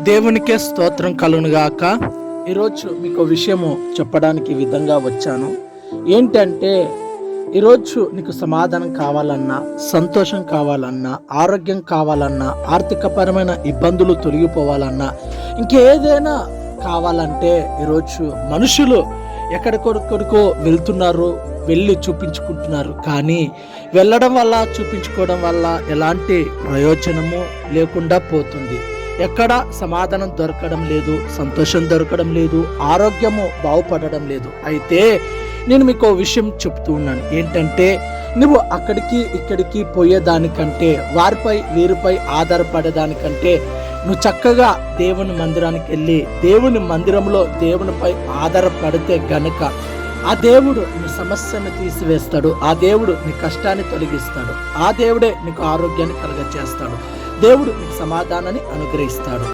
దేవునికే స్తోత్రం కలుగునుగాక. ఈరోజు మీకు విషయము చెప్పడానికి ఈ విధంగా వచ్చాను. ఏంటంటే ఈరోజు నీకు సమాధానం కావాలన్నా, సంతోషం కావాలన్నా, ఆరోగ్యం కావాలన్నా, ఆర్థికపరమైన ఇబ్బందులు తొలగిపోవాలన్నా, ఇంకేదైనా కావాలంటే ఈరోజు మనుషులు ఎక్కడికొక్కడికో వెళ్తున్నారు, వెళ్ళి చూపించుకుంటున్నారు. కానీ వెళ్ళడం వల్ల, చూపించుకోవడం వల్ల ఎలాంటి ప్రయోజనము లేకుండా పోతుంది. ఎక్కడ సమాధానం దొరకడం లేదు, సంతోషం దొరకడం లేదు, ఆరోగ్యము బాగుపడడం లేదు. అయితే నేను మీకు విషయం చెప్తూ ఉన్నాను. ఏంటంటే నువ్వు అక్కడికి ఇక్కడికి పోయేదానికంటే, వారిపై వీరిపై ఆధారపడేదానికంటే నువ్వు చక్కగా దేవుని మందిరానికి వెళ్ళి దేవుని మందిరంలో దేవునిపై ఆధారపడితే గనుక ఆ దేవుడు నీ సమస్యను తీసివేస్తాడు. ఆ దేవుడు నీ కష్టాన్ని తొలగిస్తాడు. ఆ దేవుడే నీకు ఆరోగ్యాన్ని కలుగజేస్తాడు. దేవుడు నీకు సమాధానాన్ని అనుగ్రహిస్తాడు.